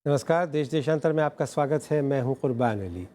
नमस्कार। देश देशांतर में आपका स्वागत है। मैं हूं कुर्बान अली।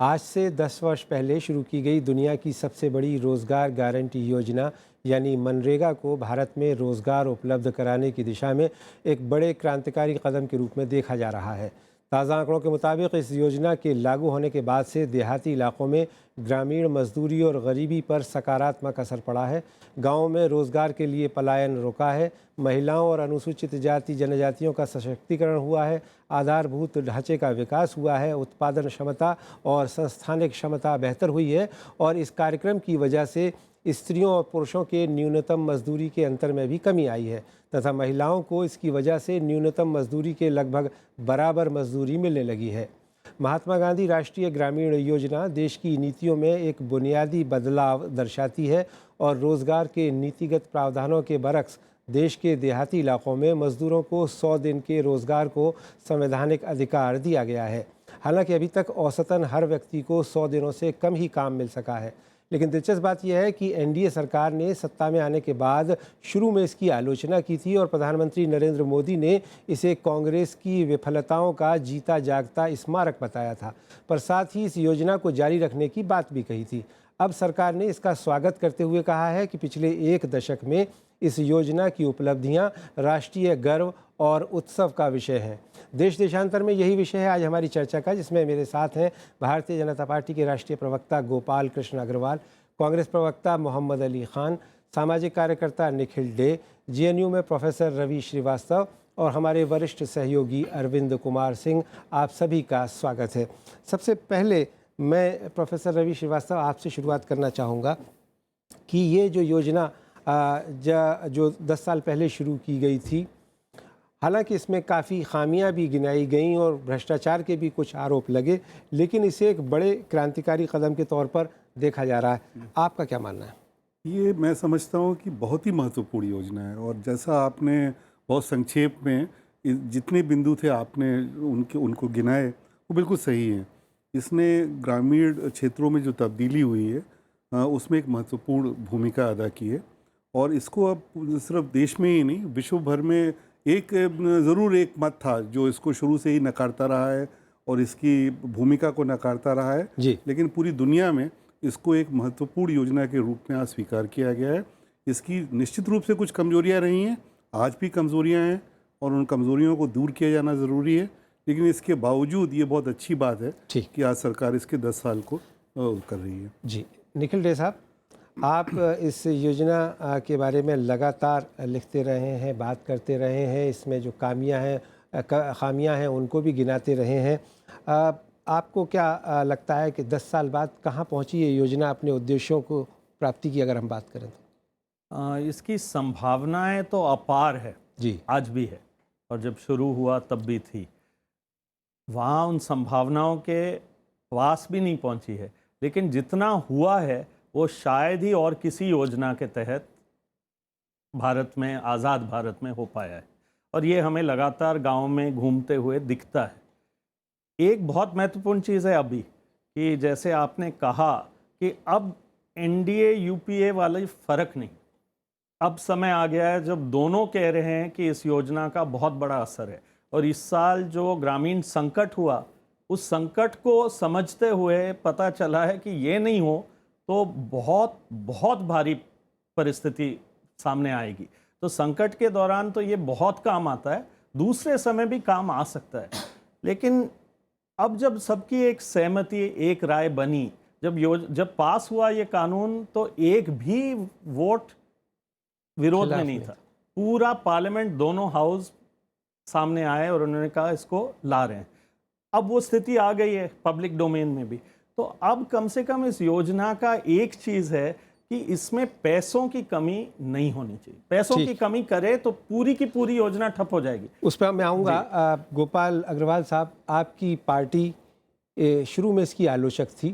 आज से 10 वर्ष पहले शुरू की गई दुनिया की सबसे बड़ी रोज़गार गारंटी योजना यानी मनरेगा को भारत में रोज़गार उपलब्ध कराने की दिशा में एक बड़े क्रांतिकारी कदम के रूप में देखा जा रहा है। ताज़ा आंकड़ों के मुताबिक इस योजना के लागू होने के बाद से देहाती इलाकों में ग्रामीण मजदूरी और गरीबी पर सकारात्मक असर पड़ा है। गाँव में रोज़गार के लिए पलायन रुका है। महिलाओं और अनुसूचित जाति जनजातियों का सशक्तिकरण हुआ है। आधारभूत ढांचे का विकास हुआ है। उत्पादन क्षमता और संस्थानिक क्षमता बेहतर हुई है और इस कार्यक्रम की वजह से स्त्रियों और पुरुषों के न्यूनतम मजदूरी के अंतर में भी कमी आई है तथा महिलाओं को इसकी वजह से न्यूनतम मजदूरी के लगभग बराबर मजदूरी मिलने लगी है। महात्मा गांधी राष्ट्रीय ग्रामीण योजना देश की नीतियों में एक बुनियादी बदलाव दर्शाती है और रोज़गार के नीतिगत प्रावधानों के बरक्स देश के देहाती इलाकों में मजदूरों को 100 दिन के रोज़गार को संवैधानिक अधिकार दिया गया है। हालांकि अभी तक औसतन हर व्यक्ति को 100 दिनों से कम ही काम मिल सका है। लेकिन दिलचस्प बात यह है कि एनडीए सरकार ने सत्ता में आने के बाद शुरू में इसकी आलोचना की थी और प्रधानमंत्री नरेंद्र मोदी ने इसे कांग्रेस की विफलताओं का जीता जागता स्मारक बताया था, पर साथ ही इस योजना को जारी रखने की बात भी कही थी। अब सरकार ने इसका स्वागत करते हुए कहा है कि पिछले एक दशक में इस योजना की उपलब्धियां राष्ट्रीय गर्व और उत्सव का विषय है। देश देशांतर में यही विषय है आज हमारी चर्चा का, जिसमें मेरे साथ हैं भारतीय जनता पार्टी के राष्ट्रीय प्रवक्ता गोपाल कृष्ण अग्रवाल, कांग्रेस प्रवक्ता मोहम्मद अली खान, सामाजिक कार्यकर्ता निखिल डे, जेएनयू में प्रोफेसर रवि श्रीवास्तव और हमारे वरिष्ठ सहयोगी अरविंद कुमार सिंह। आप सभी का स्वागत है। सबसे पहले मैं प्रोफेसर रवि श्रीवास्तव आपसे शुरुआत करना चाहूँगा कि ये जो योजना जो 10 साल पहले शुरू की गई थी, हालांकि इसमें काफ़ी खामियां भी गिनाई गईं और भ्रष्टाचार के भी कुछ आरोप लगे, लेकिन इसे एक बड़े क्रांतिकारी कदम के तौर पर देखा जा रहा है। आपका क्या मानना है? ये मैं समझता हूँ कि बहुत ही महत्वपूर्ण योजना है और जैसा आपने बहुत संक्षेप में जितने बिंदु थे आपने उनको गिनाए वो बिल्कुल सही हैं। इसने ग्रामीण क्षेत्रों में जो तब्दीली हुई है उसमें एक महत्वपूर्ण भूमिका अदा की है और इसको अब सिर्फ देश में ही नहीं विश्व भर में ज़रूर एक मत था जो इसको शुरू से ही नकारता रहा है और इसकी भूमिका को नकारता रहा है जी। लेकिन पूरी दुनिया में इसको एक महत्वपूर्ण योजना के रूप में आज स्वीकार किया गया है। इसकी निश्चित रूप से कुछ कमजोरियां रही हैं, आज भी कमजोरियां हैं और उन कमजोरियों को दूर किया जाना ज़रूरी है, लेकिन इसके बावजूद ये बहुत अच्छी बात है कि आज सरकार इसके 10 साल को कर रही है। जी, निखिल डे साहब, आप इस योजना के बारे में लगातार लिखते रहे हैं, बात करते रहे हैं, इसमें जो खामियां हैं उनको भी गिनाते रहे हैं। आपको क्या लगता है कि 10 साल बाद कहां पहुंची ये योजना अपने उद्देश्यों को प्राप्ति की, अगर हम बात करें तो? इसकी संभावनाएं तो अपार है जी, आज भी है और जब शुरू हुआ तब भी थी। वहाँ उन संभावनाओं के पास भी नहीं पहुंची है, लेकिन जितना हुआ है वो शायद ही और किसी योजना के तहत भारत में, आज़ाद भारत में हो पाया है और ये हमें लगातार गाँव में घूमते हुए दिखता है। एक बहुत महत्वपूर्ण चीज़ है अभी कि जैसे आपने कहा कि अब एनडीए यूपीए वाला फ़र्क नहीं, अब समय आ गया है जब दोनों कह रहे हैं कि इस योजना का बहुत बड़ा असर है और इस साल जो ग्रामीण संकट हुआ उस संकट को समझते हुए पता चला है कि ये नहीं हो तो बहुत बहुत भारी परिस्थिति सामने आएगी। तो संकट के दौरान तो ये बहुत काम आता है, दूसरे समय भी काम आ सकता है, लेकिन अब जब सबकी एक सहमति, एक राय बनी, जब पास हुआ ये कानून तो एक भी वोट विरोध में नहीं था। पूरा पार्लियामेंट, दोनों हाउस सामने आए और उन्होंने कहा इसको ला रहे हैं। अब वो स्थिति आ गई है पब्लिक डोमेन में भी, तो अब कम से कम इस योजना का एक चीज़ है कि इसमें पैसों की कमी नहीं होनी चाहिए। पैसों की कमी करे तो पूरी की पूरी योजना ठप हो जाएगी। उस पर मैं आऊँगा। गोपाल अग्रवाल साहब, आपकी पार्टी शुरू में इसकी आलोचक थी।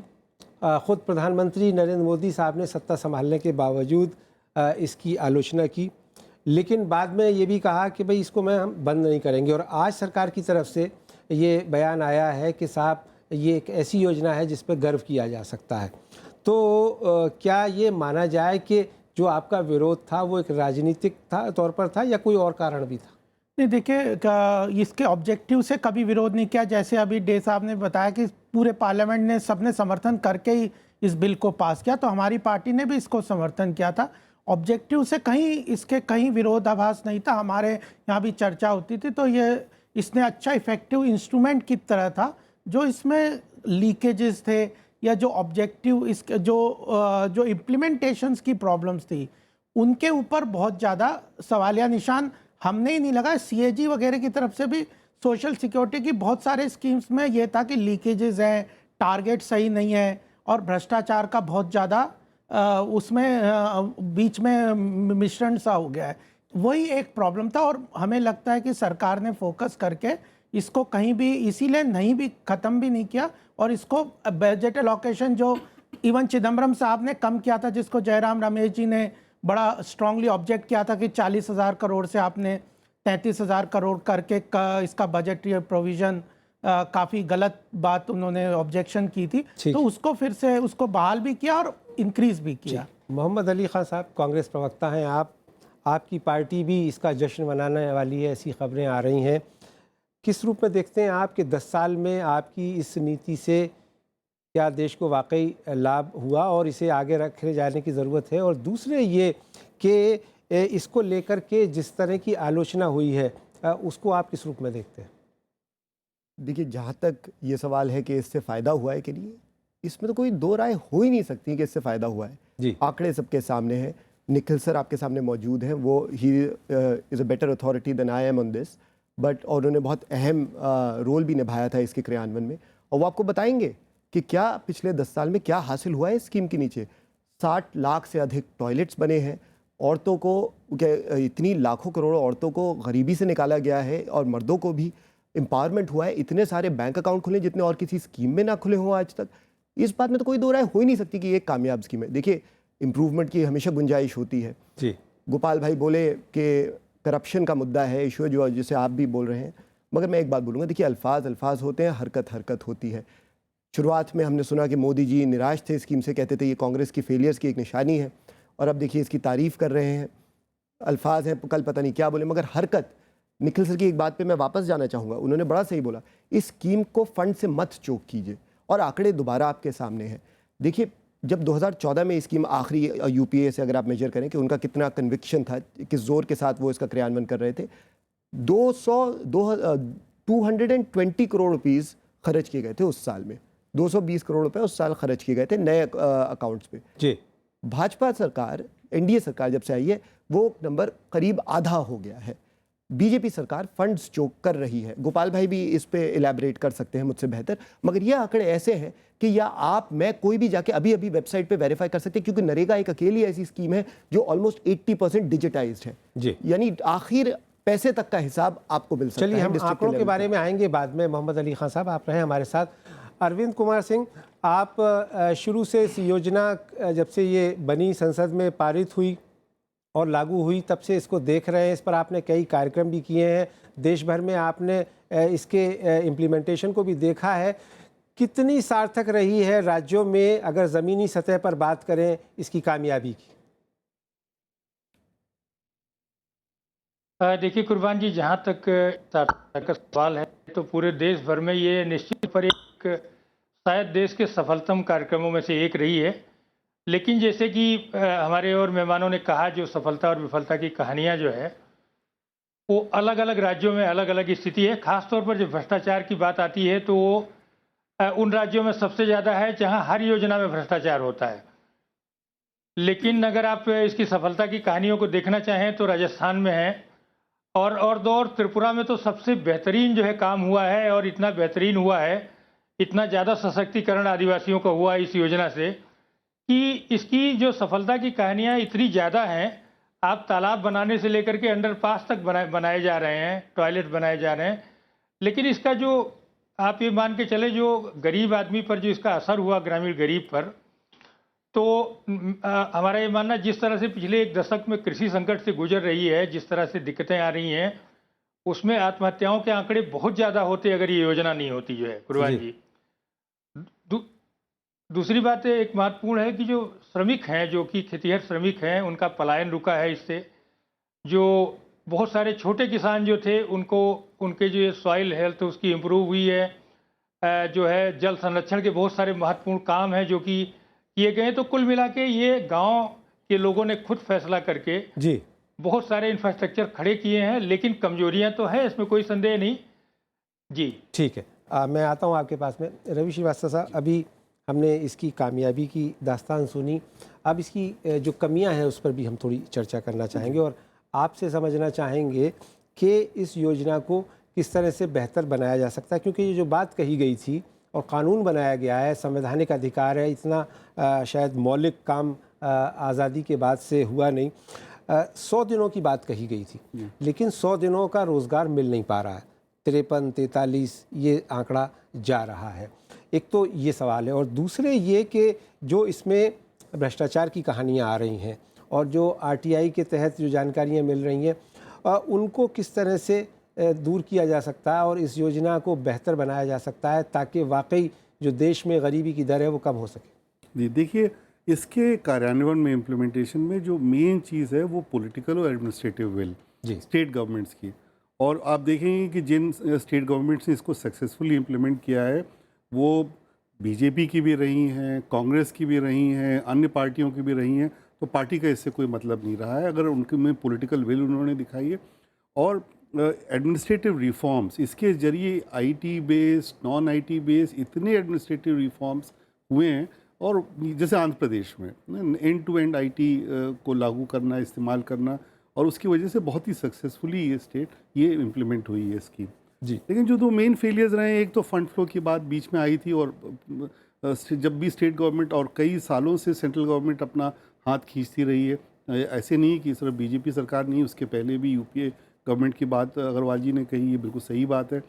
ख़ुद प्रधानमंत्री नरेंद्र मोदी साहब ने सत्ता संभालने के बावजूद इसकी आलोचना की, लेकिन बाद में ये भी कहा कि भाई इसको हम बंद नहीं करेंगे और आज सरकार की तरफ से ये बयान आया है कि साहब ये एक ऐसी योजना है जिस पर गर्व किया जा सकता है। तो क्या ये माना जाए कि जो आपका विरोध था वो एक राजनीतिक तौर पर था या कोई और कारण भी था? नहीं देखिए, इसके ऑब्जेक्टिव से कभी विरोध नहीं किया। जैसे अभी डे साहब ने बताया कि पूरे पार्लियामेंट ने सबने समर्थन करके ही इस बिल को पास किया, तो हमारी पार्टी ने भी इसको समर्थन किया था। ऑब्जेक्टिव से कहीं विरोधाभास नहीं था। हमारे यहाँ भी चर्चा होती थी, तो ये इसने अच्छा इफेक्टिव इंस्ट्रूमेंट की तरह था। जो इसमें लीकेजेस थे या जो ऑब्जेक्टिव इसके जो इम्प्लीमेंटेशंस की प्रॉब्लम्स थी, उनके ऊपर बहुत ज़्यादा सवालिया निशान हमने ही नहीं लगाया, सीएजी वगैरह की तरफ से भी। सोशल सिक्योरिटी की बहुत सारे स्कीम्स में ये था कि लीकेजेस हैं, टारगेट सही नहीं है और भ्रष्टाचार का बहुत ज़्यादा उसमें बीच में मिश्रण सा हो गया है। वही एक प्रॉब्लम था और हमें लगता है कि सरकार ने फोकस करके इसको कहीं भी इसीलिए नहीं भी ख़त्म भी नहीं किया, और इसको बजट एलोकेशन जो इवन चिदम्बरम साहब ने कम किया था, जिसको जयराम रमेश जी ने बड़ा स्ट्रांगली ऑब्जेक्ट किया था कि 40,000 करोड़ से आपने 33,000 करोड़ करके इसका बजट प्रोविज़न काफ़ी गलत बात उन्होंने ऑब्जेक्शन की थी, तो उसको फिर से उसको बहाल भी किया और इंक्रीज़ भी किया। मोहम्मद अली खान साहब, कांग्रेस प्रवक्ता हैं आप, आपकी पार्टी भी इसका जश्न मनाने वाली है, ऐसी खबरें आ रही हैं। किस रूप में देखते हैं आप कि 10 साल में आपकी इस नीति से क्या देश को वाकई लाभ हुआ और इसे आगे रखे जाने की ज़रूरत है? और दूसरे ये कि इसको लेकर के जिस तरह की आलोचना हुई है, उसको आप किस रूप में देखते हैं? देखिए, जहाँ तक ये सवाल है कि इससे फ़ायदा हुआ है कि नहीं, इसमें तो कोई दो राय हो ही नहीं सकती कि इससे फ़ायदा हुआ है जी। आंकड़े सबके सामने हैं। निखिल सर आपके सामने मौजूद हैं, वो ही is a better authority than I am on this, but और उन्होंने बहुत अहम रोल भी निभाया था इसके क्रियान्वयन में, और वो आपको बताएंगे कि क्या पिछले 10 साल में क्या हासिल हुआ है इस स्कीम के नीचे। 60 लाख से अधिक टॉयलेट्स बने हैं, औरतों को इतनी लाखों करोड़ों औरतों को गरीबी से निकाला गया है और मर्दों को भी एम्पावरमेंट हुआ है। इतने सारे बैंक अकाउंट खुले जितने और किसी स्कीम में ना खुले हों आज तक। इस बात में तो कोई दो राय हो ही नहीं सकती कि ये एक कामयाब स्कीम है। देखिए, इम्प्रूवमेंट की हमेशा गुंजाइश होती है जी। गोपाल भाई बोले कि करप्शन का मुद्दा है, इशू जो जिसे आप भी बोल रहे हैं, मगर मैं एक बात बोलूँगा, देखिए अल्फाज होते हैं, हरकत होती है। शुरुआत में हमने सुना कि मोदी जी निराश थे स्कीम से, कहते थे ये कांग्रेस की फेलियर्स की एक निशानी है, और अब देखिए इसकी तारीफ़ कर रहे हैं। अल्फाज हैं, कल पता नहीं क्या बोले, मगर हरकत। निखिल सर की एक बात पे मैं वापस जाना चाहूँगा, उन्होंने बड़ा सही बोला, इस स्कीम को फंड से मत चोक कीजिए, और आंकड़े दोबारा आपके सामने हैं। देखिए, जब 2014 में स्कीम आखिरी यूपीए से अगर आप मेजर करें कि उनका कितना कन्विक्शन था, किस जोर के साथ वो इसका क्रियान्वयन कर रहे थे, 220 करोड़ रुपीज़ खर्च किए गए थे उस साल में। 220 करोड़ रुपए उस साल खर्च किए गए थे नए अकाउंट्स पे। जी। भाजपा सरकार, एनडीए सरकार जब से आई है, वो नंबर करीब आधा हो गया है। बीजेपी सरकार फंड्स चोक कर रही है। गोपाल भाई भी इस पे इलैबोरेट कर सकते हैं मुझसे बेहतर, मगर ये आंकड़े ऐसे हैं कि या आप मैं कोई भी जाके अभी वेबसाइट पे वेरीफाई कर सकते हैं, क्योंकि नरेगा एक अकेली ऐसी स्कीम है जो ऑलमोस्ट 80% डिजिटाइज्ड है जी। यानी आखिर पैसे तक का हिसाब आपको मिल सकता है। चलिए, हम आंकड़ों के बारे में आएंगे बाद में। मोहम्मद अली खान साहब, आप रहे हमारे साथ। अरविंद कुमार सिंह, आप शुरू से इस योजना, जब से ये बनी, संसद में पारित हुई और लागू हुई, तब से इसको देख रहे हैं। इस पर आपने कई कार्यक्रम भी किए हैं, देश भर में आपने इसके इम्प्लीमेंटेशन को भी देखा है। कितनी सार्थक रही है राज्यों में, अगर ज़मीनी सतह पर बात करें, इसकी कामयाबी की? देखिए कुर्बान जी, जहाँ तक सार्थक का सवाल है, तो पूरे देश भर में ये निश्चित पर एक शायद देश के सफलतम कार्यक्रमों में से एक रही है। लेकिन जैसे कि हमारे और मेहमानों ने कहा, जो सफलता और विफलता की कहानियाँ जो है वो अलग अलग राज्यों में अलग अलग स्थिति है। खासतौर पर जब भ्रष्टाचार की बात आती है तो वो उन राज्यों में सबसे ज़्यादा है जहाँ हर योजना में भ्रष्टाचार होता है। लेकिन अगर आप इसकी सफलता की कहानियों को देखना चाहें तो राजस्थान में है, और त्रिपुरा में तो सबसे बेहतरीन जो है काम हुआ है, और इतना बेहतरीन हुआ है, इतना ज़्यादा सशक्तिकरण आदिवासियों का हुआ इस योजना से कि इसकी जो सफलता की कहानियाँ इतनी ज़्यादा हैं। आप तालाब बनाने से लेकर के अंडरपास तक बनाए जा रहे हैं, टॉयलेट बनाए जा रहे हैं, लेकिन इसका जो आप ये मान के चले, जो गरीब आदमी पर जो इसका असर हुआ, ग्रामीण गरीब पर, तो हमारा ये मानना, जिस तरह से पिछले एक दशक में कृषि संकट से गुजर रही है, जिस तरह से दिक्कतें आ रही हैं, उसमें आत्महत्याओं के आंकड़े बहुत ज़्यादा होते अगर ये योजना नहीं होती जो है कुर्बान जी। दूसरी बात एक महत्वपूर्ण है कि जो श्रमिक हैं, जो कि खेतीहर श्रमिक हैं, उनका पलायन रुका है इससे। जो बहुत सारे छोटे किसान जो थे उनको उनके जो सॉइल हेल्थ उसकी इम्प्रूव हुई है। जो है जल संरक्षण के बहुत सारे महत्वपूर्ण काम हैं जो कि किए गए हैं। तो कुल मिला के ये गांव के लोगों ने खुद फैसला करके जी बहुत सारे इंफ्रास्ट्रक्चर खड़े किए हैं, लेकिन कमजोरियां तो है, इसमें कोई संदेह नहीं। जी ठीक है। मैं आता हूँ आपके पास में। रवि श्रीवास्तव साहब, अभी हमने इसकी कामयाबी की दास्तान सुनी, अब इसकी जो कमियां हैं उस पर भी हम थोड़ी चर्चा करना चाहेंगे और आपसे समझना चाहेंगे कि इस योजना को किस तरह से बेहतर बनाया जा सकता है, क्योंकि ये जो बात कही गई थी और कानून बनाया गया है, संवैधानिक अधिकार है, इतना शायद मौलिक काम आज़ादी के बाद से हुआ नहीं। 100 दिनों की बात कही गई थी, लेकिन 100 दिनों का रोज़गार मिल नहीं पा रहा है। 53, 43 ये आंकड़ा जा रहा है। एक तो ये सवाल है, और दूसरे ये कि जो इसमें भ्रष्टाचार की कहानियाँ आ रही हैं और जो आरटीआई के तहत जो जानकारियाँ मिल रही हैं, उनको किस तरह से दूर किया जा सकता है और इस योजना को बेहतर बनाया जा सकता है ताकि वाकई जो देश में गरीबी की दर है वो कम हो सके। जी देखिए, इसके कार्यान्वयन में, इम्प्लीमेंटेशन में जो मेन चीज़ है वो पॉलिटिकल और administrative will the state governments की। और आप देखेंगे कि जिन स्टेट गवर्नमेंट्स ने इसको सक्सेसफुली इम्प्लीमेंट किया है वो बीजेपी की भी रही हैं, कांग्रेस की भी रही हैं, अन्य पार्टियों की भी रही हैं। तो पार्टी का इससे कोई मतलब नहीं रहा है अगर उनके में पॉलिटिकल विल उन्होंने दिखाई है। और एडमिनिस्ट्रेटिव रिफॉर्म्स, इसके ज़रिए IT based, non IT based इतने एडमिनिस्ट्रेटिव रिफॉर्म्स हुए हैं। और जैसे आंध्र प्रदेश में एंड टू एंड आईटी को लागू करना, इस्तेमाल करना, और उसकी वजह से बहुत ही सक्सेसफुली ये इम्प्लीमेंट हुई है स्कीम। जी लेकिन जो दो मेन फेलियर्स रहे, एक तो फंड फ्लो की बात बीच में आई थी, और जब भी स्टेट गवर्नमेंट और कई सालों से सेंट्रल गवर्नमेंट अपना हाथ खींचती रही है, ऐसे नहीं कि सिर्फ बीजेपी सरकार नहीं, उसके पहले भी यूपीए गवर्नमेंट की बात अग्रवाल जी ने कही, ये बिल्कुल सही बात है।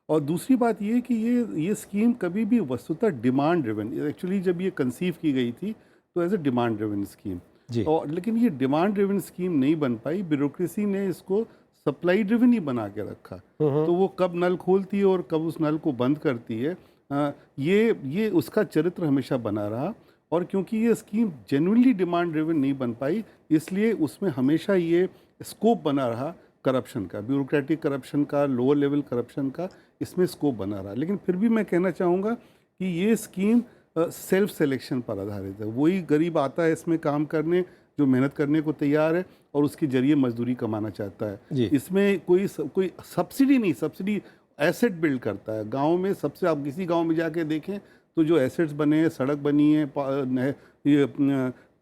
और दूसरी बात ये कि ये स्कीम कभी भी वस्तुतः डिमांड ड्रिवन, एक्चुअली जब ये कंसीव की गई थी तो as a demand driven scheme, जी और लेकिन ये डिमांड ड्रिवन स्कीम नहीं बन पाई। ब्यूरोक्रेसी ने इसको सप्लाई ड्रिवन ही बना के रखा। तो वो कब नल खोलती है और कब उस नल को बंद करती है, ये उसका चरित्र हमेशा बना रहा। और क्योंकि ये स्कीम जेन्युइनली डिमांड ड्रिवन नहीं बन पाई, इसलिए उसमें हमेशा ये स्कोप बना रहा करप्शन का, ब्यूरोक्रेटिक करप्शन का, लोअर लेवल करप्शन का, इसमें स्कोप बना रहा। लेकिन फिर भी मैं कहना चाहूँगा कि ये स्कीम सेल्फ सिलेक्शन पर आधारित है। वही गरीब आता है इसमें काम करने जो मेहनत करने को तैयार है और उसके जरिए मजदूरी कमाना चाहता है। इसमें कोई सब्सिडी नहीं, सब्सिडी एसेट बिल्ड करता है। गांव में सबसे, आप किसी गांव में जाके देखें तो जो एसेट्स बने हैं, सड़क बनी है, ये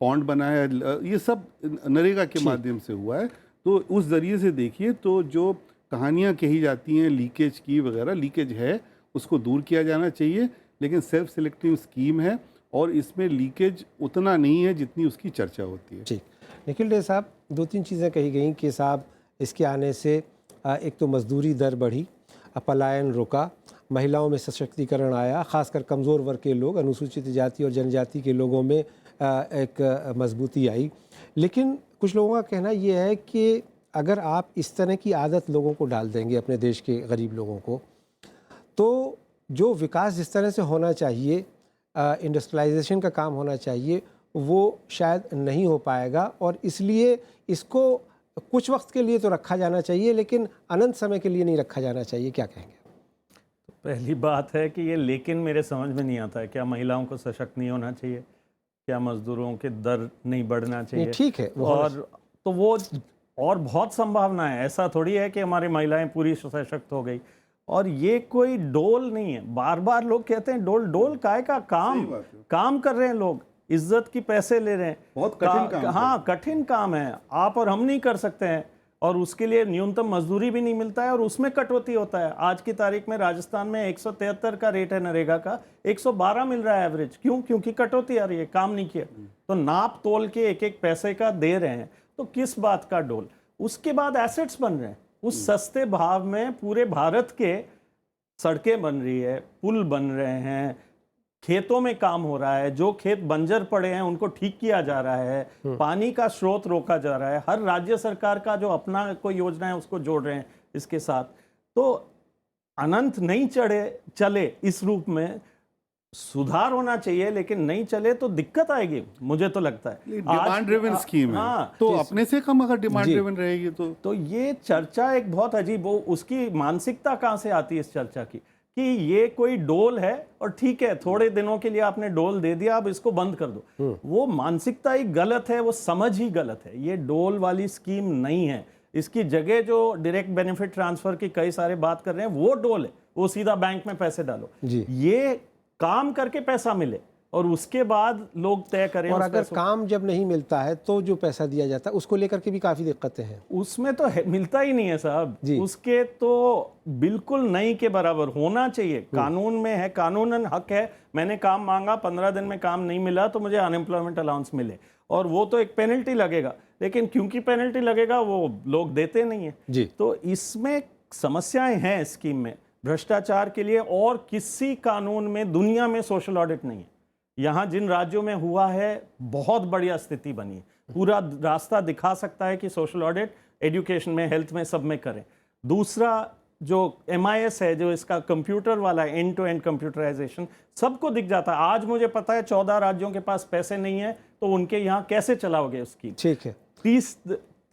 पॉन्ड बना है, ये सब नरेगा के माध्यम से हुआ है। तो उस ज़रिए से देखिए तो जो कहानियाँ कही जाती हैं लीकेज की वगैरह, लीकेज है, उसको दूर किया जाना चाहिए। लेकिन सेल्फ सिलेक्टिव स्कीम है और इसमें लीकेज उतना नहीं है जितनी उसकी चर्चा होती है। ठीक। निखिल डे साहब, 2-3 चीज़ें कही गई कि साहब इसके आने से एक तो मजदूरी दर बढ़ी, पलायन रुका, महिलाओं में सशक्तिकरण आया, खासकर कमज़ोर वर्ग के लोग, अनुसूचित जाति और जनजाति के लोगों में एक मजबूती आई। लेकिन कुछ लोगों का कहना यह है कि अगर आप इस तरह की आदत लोगों को डाल देंगे, अपने देश के गरीब लोगों को, तो जो विकास जिस तरह से होना चाहिए, इंडस्ट्रियलाइजेशन का काम होना चाहिए, वो शायद नहीं हो पाएगा। और इसलिए इसको कुछ वक्त के लिए तो रखा जाना चाहिए, लेकिन अनंत समय के लिए नहीं रखा जाना चाहिए। क्या कहेंगे? पहली बात है कि ये लेकिन मेरे समझ में नहीं आता है। क्या महिलाओं को सशक्त नहीं होना चाहिए? क्या मजदूरों के दर नहीं बढ़ना चाहिए? ठीक है, और तो वो और बहुत संभावना है। ऐसा थोड़ी है कि हमारी महिलाएं पूरी सशक्त हो गई। और ये कोई डोल नहीं है। बार बार लोग कहते हैं डोल काय का काम कर रहे हैं लोग, इज्जत की पैसे ले रहे हैं, बहुत कठिन काम। हाँ, कठिन काम है, आप और हम नहीं कर सकते हैं। और उसके लिए न्यूनतम मजदूरी भी नहीं मिलता है और उसमें कटौती होता है। आज की तारीख में राजस्थान में 173 का रेट है नरेगा का, 112 मिल रहा है एवरेज। क्यों? क्योंकि कटौती आ रही है, काम नहीं किया। तो नाप तोल के एक एक पैसे का दे रहे हैं, तो किस बात का डोल? उसके बाद एसेट्स बन रहे हैं उस सस्ते भाव में। पूरे भारत के सड़कें बन रही है, पुल बन रहे हैं, खेतों में काम हो रहा है, जो खेत बंजर पड़े हैं उनको ठीक किया जा रहा है, पानी का स्रोत रोका जा रहा है। हर राज्य सरकार का जो अपना कोई योजना है उसको जोड़ रहे हैं इसके साथ। तो अनंत नहीं चले इस रूप में। सुधार होना चाहिए, लेकिन नहीं चले तो दिक्कत आएगी, मुझे तो लगता है। डिमांड ड्रिवन स्कीम है, हाँ, तो अपने से कम अगर डिमांड ड्रिवन रहेगी तो ये चर्चा एक बहुत अजीब, वो उसकी मानसिकता कहाँ से आती है इस चर्चा की, कि ये कोई डोल है और ठीक है थोड़े दिनों के लिए आपने डोल दे दिया, अब इसको बंद कर दो। वो मानसिकता ही गलत है, वो समझ ही गलत है। ये डोल वाली स्कीम नहीं है। इसकी जगह जो डायरेक्ट बेनिफिट ट्रांसफर की कई सारे बात कर रहे हैं, वो डोल है, वो सीधा बैंक में पैसे डालो। ये काम करके पैसा मिले और उसके बाद लोग तय करें। और अगर काम जब नहीं मिलता है तो जो पैसा दिया जाता है उसको लेकर के भी काफी दिक्कतें हैं। उसमें तो मिलता ही नहीं है साहब, उसके तो बिल्कुल नहीं के बराबर होना चाहिए। कानून में है, कानूनन हक है, मैंने काम मांगा, 15 दिन में काम नहीं मिला तो मुझे अनएम्प्लॉयमेंट अलाउंस मिले, और वो तो एक पेनल्टी लगेगा, लेकिन क्योंकि पेनल्टी लगेगा वो लोग देते नहीं है। तो इसमें समस्याएं हैं स्कीम में, भ्रष्टाचार के लिए। और किसी कानून में दुनिया में सोशल ऑडिट नहीं है। यहाँ जिन राज्यों में हुआ है बहुत बढ़िया स्थिति बनी है, पूरा रास्ता दिखा सकता है कि सोशल ऑडिट एजुकेशन में, हेल्थ में, सब में करें। दूसरा जो MIS है, जो इसका कंप्यूटर वाला एंड टू एंड कंप्यूटराइजेशन, सबको दिख जाता है। आज मुझे पता है 14 राज्यों के पास पैसे नहीं है, तो उनके यहाँ कैसे चलाओगे उसकी। ठीक है, 30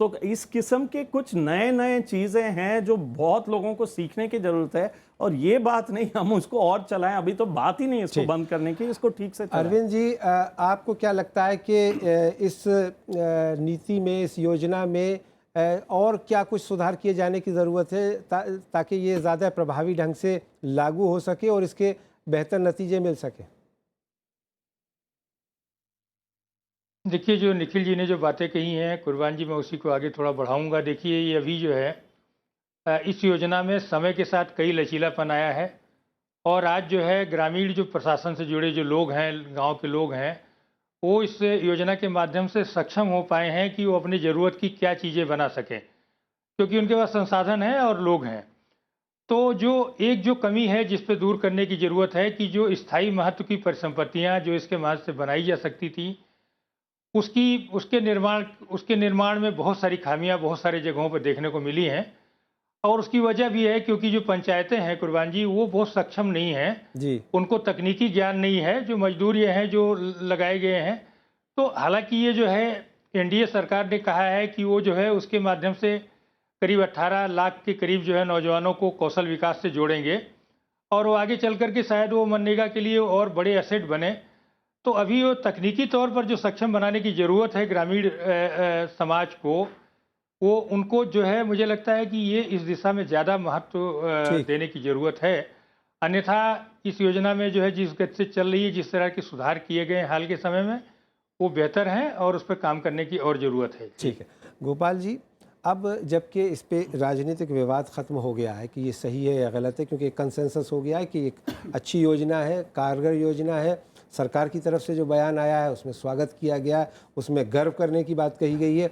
तो इस किस्म के कुछ नए नए चीजें हैं जो बहुत लोगों को सीखने की जरूरत है। और ये बात नहीं हम उसको और चलाएं, अभी तो बात ही नहीं है इसको बंद करने की, इसको ठीक से चलाएं। अरविंद जी, आपको क्या लगता है कि इस नीति में, इस योजना में और क्या कुछ सुधार किए जाने की ज़रूरत है ताकि ये ज़्यादा प्रभावी ढंग से लागू हो सके और इसके बेहतर नतीजे मिल सके? देखिए, जो निखिल जी ने जो बातें कही हैं, कुर्बान जी, मैं उसी को आगे थोड़ा बढ़ाऊंगा। देखिए, ये अभी जो है इस योजना में समय के साथ कई लचीलापन आया है, और आज जो है ग्रामीण जो प्रशासन से जुड़े जो लोग हैं, गांव के लोग हैं, वो इस योजना के माध्यम से सक्षम हो पाए हैं कि वो अपनी ज़रूरत की क्या चीज़ें बना सकें, क्योंकि उनके पास संसाधन है और लोग हैं। तो जो कमी है जिस पे दूर करने की ज़रूरत है, कि जो स्थायी महत्व की परिसंपत्तियाँ जो इसके माध्यम से बनाई जा सकती थी, उसके निर्माण में बहुत सारी खामियां बहुत सारी जगहों पर देखने को मिली हैं। और उसकी वजह भी है क्योंकि जो पंचायतें हैं कुर्बान जी, वो बहुत सक्षम नहीं हैं, उनको तकनीकी ज्ञान नहीं है, जो मजदूर ये हैं जो लगाए गए हैं। तो हालांकि ये जो है NDA सरकार ने कहा है कि वो जो है उसके माध्यम से करीब 18 लाख के करीब जो है नौजवानों को कौशल विकास से जोड़ेंगे, और वो आगे चल करके शायद वो मनरेगा के लिए और बड़े एसेट बने। तो अभी वो तकनीकी तौर पर जो सक्षम बनाने की ज़रूरत है ग्रामीण समाज को, वो उनको जो है मुझे लगता है कि ये इस दिशा में ज़्यादा महत्व देने की ज़रूरत है। अन्यथा इस योजना में जो है जिस गति से चल रही है, जिस तरह के सुधार किए गए हैं हाल के समय में, वो बेहतर हैं और उस पर काम करने की और ज़रूरत है। ठीक है गोपाल जी, अब जबकि इस पे राजनीतिक विवाद ख़त्म हो गया है कि ये सही है या गलत है, क्योंकि एक कंसेंसस हो गया है कि एक अच्छी योजना है, कारगर योजना है, सरकार की तरफ से जो बयान आया है उसमें स्वागत किया गया है, उसमें गर्व करने की बात कही गई है।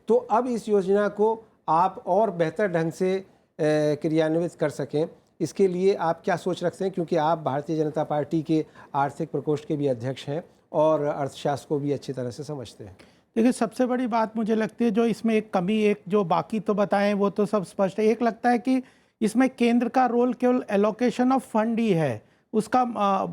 तो अब इस योजना को आप और बेहतर ढंग से क्रियान्वित कर सकें, इसके लिए आप क्या सोच रखते हैं, क्योंकि आप भारतीय जनता पार्टी के आर्थिक प्रकोष्ठ के भी अध्यक्ष हैं और अर्थशास्त्र को भी अच्छी तरह से समझते हैं? देखिए, सबसे बड़ी बात मुझे लगती है जो इसमें एक कमी, एक जो बाकी तो बताएं वो तो सब स्पष्ट है। एक लगता है कि इसमें केंद्र का रोल केवल एलोकेशन ऑफ फंड ही है, उसका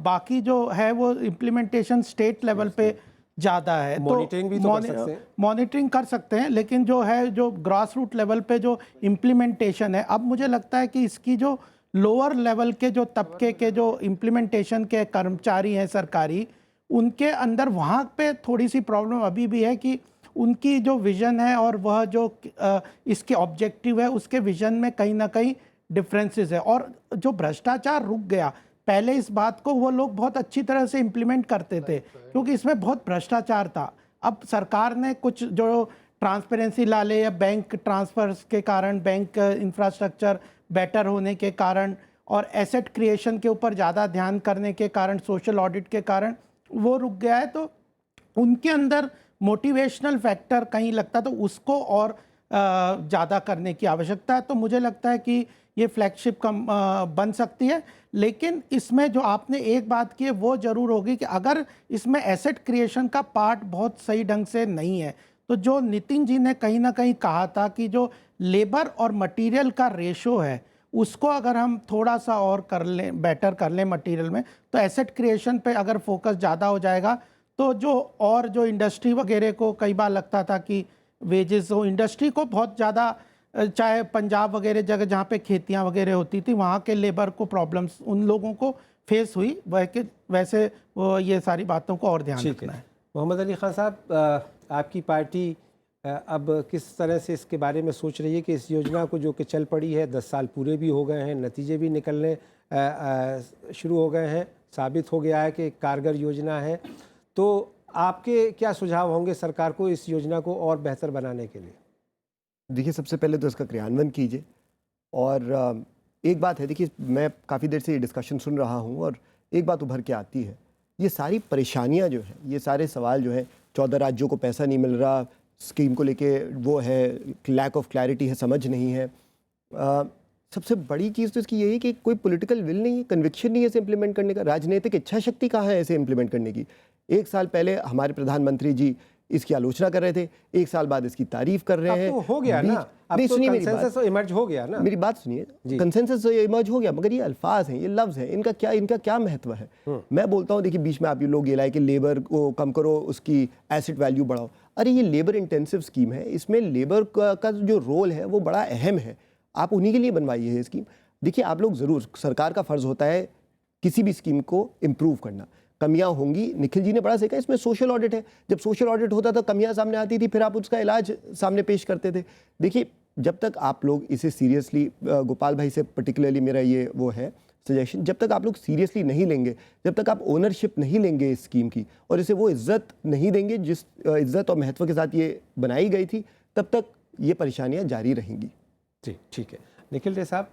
बाकी जो है वो इम्प्लीमेंटेशन स्टेट लेवल पे ज़्यादा है। मॉनिटरिंग भी तो कर सकते हैं, मॉनिटरिंग कर सकते हैं, लेकिन जो है जो ग्रास रूट लेवल पे जो इम्प्लीमेंटेशन है, अब मुझे लगता है कि इसकी जो लोअर लेवल के जो तबके के जो इम्प्लीमेंटेशन के कर्मचारी हैं सरकारी, उनके अंदर वहाँ पे थोड़ी सी प्रॉब्लम अभी भी है कि उनकी जो विज़न है और वह जो इसके ऑब्जेक्टिव है, उसके विज़न में कहीं ना कहीं डिफरेंसेस है। और जो भ्रष्टाचार रुक गया, पहले इस बात को वो लोग बहुत अच्छी तरह से इम्प्लीमेंट करते थे क्योंकि इसमें बहुत भ्रष्टाचार था। अब सरकार ने कुछ जो ट्रांसपेरेंसी ला ले, या बैंक ट्रांसफर्स के कारण, बैंक इंफ्रास्ट्रक्चर बेटर होने के कारण और एसेट क्रिएशन के ऊपर ज़्यादा ध्यान करने के कारण, सोशल ऑडिट के कारण वो रुक गया है। तो उनके अंदर मोटिवेशनल फैक्टर कहीं लगता, तो उसको और ज़्यादा करने की आवश्यकता है। तो मुझे लगता है कि ये फ्लैगशिप कम बन सकती है, लेकिन इसमें जो आपने एक बात की है वो ज़रूर होगी कि अगर इसमें एसेट क्रिएशन का पार्ट बहुत सही ढंग से नहीं है, तो जो नितिन जी ने कहीं ना कहीं कहा था कि जो लेबर और मटेरियल का रेशो है उसको अगर हम थोड़ा सा और कर लें, बेटर कर लें मटेरियल में, तो एसेट क्रिएशन पे अगर फोकस ज़्यादा हो जाएगा तो जो इंडस्ट्री वगैरह को कई बार लगता था कि वेजेस हो, इंडस्ट्री को बहुत ज़्यादा, चाहे पंजाब वगैरह जगह जहाँ पे खेतियाँ वगैरह होती थी वहाँ के लेबर को प्रॉब्लम्स उन लोगों को फेस हुई, वैसे ये सारी बातों को और ध्यान ठीक रखना है। है। मोहम्मद अली खान साहब, आपकी पार्टी अब किस तरह से इसके बारे में सोच रही है कि इस योजना को जो कि चल पड़ी है, 10 साल पूरे भी हो गए हैं, नतीजे भी निकलने शुरू हो गए हैं, साबित हो गया है कि एक कारगर योजना है, तो आपके क्या सुझाव होंगे सरकार को इस योजना को और बेहतर बनाने के लिए? देखिए, सबसे पहले तो इसका क्रियान्वयन कीजिए। और एक बात है, देखिए मैं काफ़ी देर से ये डिस्कशन सुन रहा हूँ और एक बात उभर के आती है, ये सारी परेशानियाँ जो हैं, ये सारे सवाल जो है, 14 राज्यों को पैसा नहीं मिल रहा, स्कीम को लेके वो है, लैक ऑफ क्लैरिटी है, समझ नहीं है। सबसे बड़ी चीज़ तो इसकी यही है कि कोई पॉलिटिकल विल नहीं है, कन्विक्शन नहीं है इसे इम्प्लीमेंट करने का, राजनीतिक इच्छा शक्ति कहाँ है इसे इम्प्लीमेंट करने की। 1 साल पहले हमारे प्रधानमंत्री जी इसकी आलोचना कर रहे थे, 1 साल बाद इसकी तारीफ कर रहे हैं। अब तो हो गया ना, अब नहीं, तो सुनिए मेरी बात, कंसेंसस इमर्ज हो गया ना। मेरी बात सुनिए, कंसेंसस इमर्ज हो गया, मगर ये अल्फाज हैं, ये लफ्ज़ हैं, इनका क्या महत्व है? मैं बोलता हूँ, देखिए बीच में आप ये लोग ये लाए कि लेबर को कम करो, उसकी एसेट वैल्यू बढ़ाओ। अरे ये लेबर इंटेंसिव स्कीम है, इसमें लेबर का जो रोल है वो बड़ा अहम है, आप उन्हीं के लिए बनवाइए ये स्कीम। देखिए, आप लोग ज़रूर, सरकार का फ़र्ज़ होता है किसी भी स्कीम को इम्प्रूव करना, कमियां होंगी, निखिल जी ने बड़ा सही कहा, इसमें सोशल ऑडिट है, जब सोशल ऑडिट होता था कमियां सामने आती थी, फिर आप उसका इलाज सामने पेश करते थे। देखिए, जब तक आप लोग इसे सीरियसली, गोपाल भाई से पर्टिकुलरली मेरा ये वो है सजेशन, जब तक आप लोग सीरियसली नहीं लेंगे, जब तक आप ओनरशिप नहीं लेंगे इस स्कीम की और इसे वो इज्जत नहीं देंगे जिस इज्जत और महत्व के साथ ये बनाई गई थी, तब तक ये परेशानियाँ जारी रहेंगी। जी, ठीक है। निखिल डे साहब,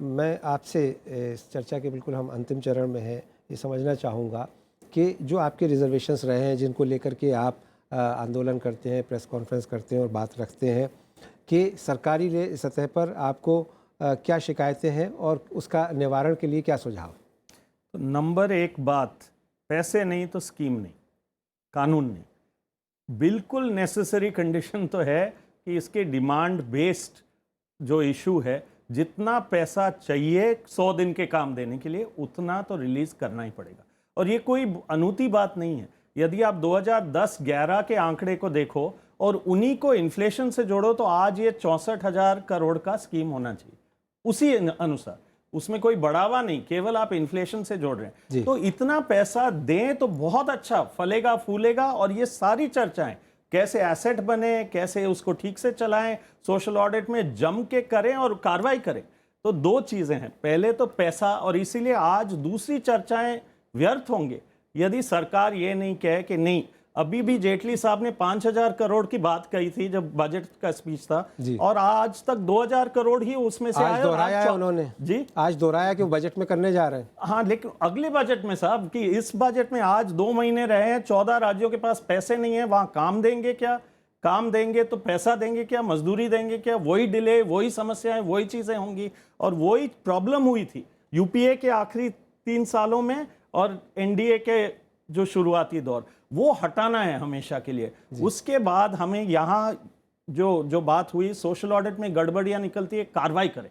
मैं आपसे इस चर्चा के बिल्कुल हम अंतिम चरण में हैं, ये समझना चाहूँगा कि जो आपके रिजर्वेशंस रहे हैं, जिनको लेकर के आप आंदोलन करते हैं, प्रेस कॉन्फ्रेंस करते हैं और बात रखते हैं, कि सरकारी सतह पर आपको क्या शिकायतें हैं और उसका निवारण के लिए क्या सुझाव? तो नंबर 1 बात, पैसे नहीं तो स्कीम नहीं, कानून नहीं। बिल्कुल नेसेसरी कंडीशन तो है कि इसके डिमांड बेस्ड जो इशू है, जितना पैसा चाहिए 100 दिन के काम देने के लिए, उतना तो रिलीज करना ही पड़ेगा। और ये कोई अनूठी बात नहीं है। यदि आप 2010-11 के आंकड़े को देखो और उन्हीं को इन्फ्लेशन से जोड़ो, तो आज ये 64,000 करोड़ का स्कीम होना चाहिए उसी अनुसार। उसमें कोई बढ़ावा नहीं, केवल आप इन्फ्लेशन से जोड़ रहे हैं। तो इतना पैसा दें तो बहुत अच्छा फलेगा फूलेगा। और ये सारी चर्चाएं कैसे एसेट बने, कैसे उसको ठीक से चलाएं, सोशल ऑडिट में जम के करें और कार्रवाई करें। तो 2 चीजें हैं, पहले तो पैसा, और इसीलिए आज दूसरी चर्चाएं व्यर्थ होंगे यदि सरकार ये नहीं कहे कि नहीं। अभी भी जेटली साहब ने 5,000 करोड़ की बात कही थी जब बजट का स्पीच था, और आज तक 2,000 करोड़ ही उसमें से आज दोहराया है उन्होंने जी, आज दोहराया कि वो बजट में करने जा रहे हैं। हाँ, लेकिन अगले बजट में साहब, कि इस बजट में आज 2 महीने रहे हैं, 14 राज्यों के पास पैसे नहीं है, वहां काम देंगे क्या? काम देंगे तो पैसा देंगे क्या? मजदूरी देंगे क्या? वही डिले, वही समस्याएं, वही चीजें होंगी। और वही प्रॉब्लम हुई थी यूपीए के आखिरी 3 सालों में और एनडीए के जो शुरुआती दौर, वो हटाना है हमेशा के लिए। उसके बाद हमें यहाँ जो बात हुई, सोशल ऑडिट में गड़बड़ियां निकलती है, कार्रवाई करें।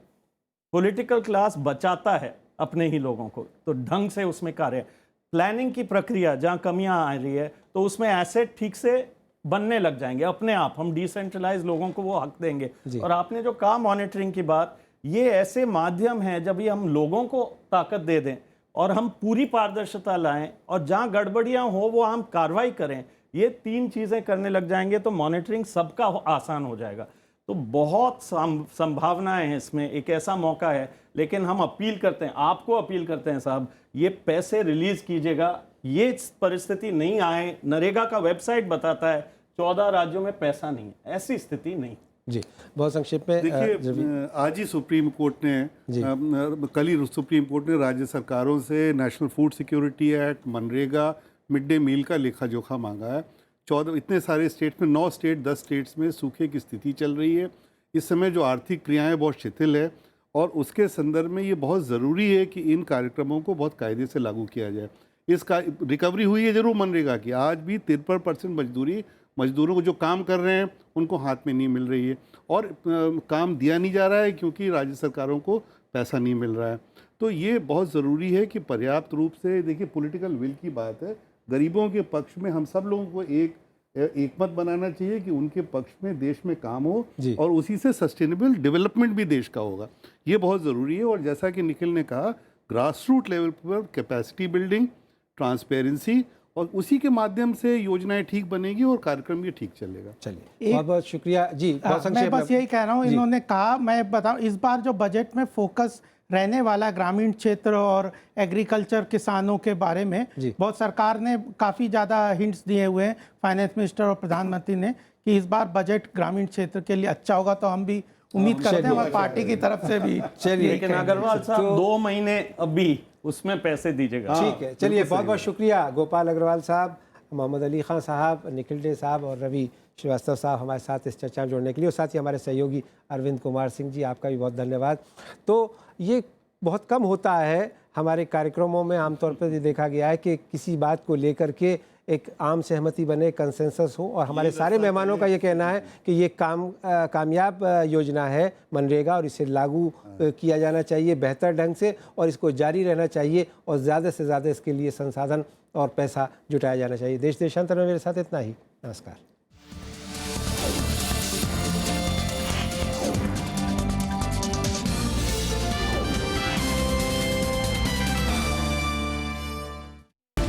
पॉलिटिकल क्लास बचाता है अपने ही लोगों को, तो ढंग से उसमें कार्य। प्लानिंग की प्रक्रिया जहाँ कमियां आ रही है, तो उसमें एसेट ठीक से बनने लग जाएंगे अपने आप। हम डिसेंट्रलाइज लोगों को वो हक देंगे। और आपने जो कहा मॉनिटरिंग की बात, ये ऐसे माध्यम है जब ये हम लोगों को ताकत दे दें और हम पूरी पारदर्शिता लाएं और जहां गड़बड़ियां हो वो हम कार्रवाई करें, ये 3 चीजें करने लग जाएंगे तो मॉनिटरिंग सबका आसान हो जाएगा। तो बहुत संभावनाएं हैं इसमें, एक ऐसा मौका है। लेकिन हम अपील करते हैं, आपको अपील करते हैं साहब, ये पैसे रिलीज कीजिएगा, ये परिस्थिति नहीं आए। नरेगा का वेबसाइट बताता है 14 राज्यों में पैसा नहीं है, ऐसी स्थिति नहीं। जी, बहुत संक्षेप में देखिए, आज ही सुप्रीम कोर्ट ने, कल ही सुप्रीम कोर्ट ने राज्य सरकारों से national food security act, MNREGA, mid day meal का लेखा जोखा मांगा है। 14 इतने सारे स्टेट्स में, 9 स्टेट 10 स्टेट्स में सूखे की स्थिति चल रही है। इस समय जो आर्थिक क्रियाएं बहुत शिथिल है, और उसके संदर्भ में ये बहुत ज़रूरी है कि इन कार्यक्रमों को बहुत कायदे से लागू किया जाए। इसका रिकवरी हुई है जरूर मनरेगा की, आज भी 53% मजदूरी मजदूरों को जो काम कर रहे हैं उनको हाथ में नहीं मिल रही है, और काम दिया नहीं जा रहा है क्योंकि राज्य सरकारों को पैसा नहीं मिल रहा है। तो ये बहुत ज़रूरी है कि पर्याप्त रूप से, देखिए पॉलिटिकल विल की बात है, गरीबों के पक्ष में हम सब लोगों को एक मत बनाना चाहिए कि उनके पक्ष में देश में काम हो और उसी से सस्टेनेबल डेवलपमेंट भी देश का होगा। ये बहुत ज़रूरी है। और जैसा कि निखिल ने कहा, ग्रास रूट लेवल पर कैपेसिटी बिल्डिंग, ट्रांसपेरेंसी, और उसी के माध्यम से योजनाएं ठीक बनेगी और कार्यक्रम भी ठीक चलेगा। चलिए, बहुत बहुत शुक्रिया जी। बहुत मैं संक्षेप बस में यही कह रहा हूँ, इन्होंने कहा, मैं बताऊँ, इस बार जो बजट में फोकस रहने वाला ग्रामीण क्षेत्र और एग्रीकल्चर किसानों के बारे में, बहुत सरकार ने काफ़ी ज़्यादा हिंट्स दिए हुए हैं, फाइनेंस मिनिस्टर और प्रधानमंत्री ने, कि इस बार बजट ग्रामीण क्षेत्र के लिए अच्छा होगा। तो हम भी उम्मीद करते हैं, हमारी पार्टी की तरफ से भी। चलिए, लेकिन अग्रवाल साहब 2 महीने अभी उसमें पैसे दीजिएगा। ठीक है, चलिए, बहुत बहुत शुक्रिया गोपाल अग्रवाल साहब, मोहम्मद अली खान साहब, निखिल डे साहब और रवि श्रीवास्तव साहब हमारे साथ इस चर्चा में जुड़ने के लिए, और साथ ही हमारे सहयोगी अरविंद कुमार सिंह जी, आपका भी बहुत धन्यवाद। तो ये बहुत कम होता है हमारे कार्यक्रमों में, आमतौर पर ये देखा गया है कि किसी बात को लेकर के एक आम सहमति बने, कंसेंसस हो, और हमारे सारे मेहमानों का ये कहना है कि ये कामयाब योजना है मनरेगा, और इसे लागू किया जाना चाहिए बेहतर ढंग से, और इसको जारी रहना चाहिए, और ज़्यादा से ज़्यादा इसके लिए संसाधन और पैसा जुटाया जाना चाहिए। देश देशांतर में मेरे साथ इतना ही। नमस्कार।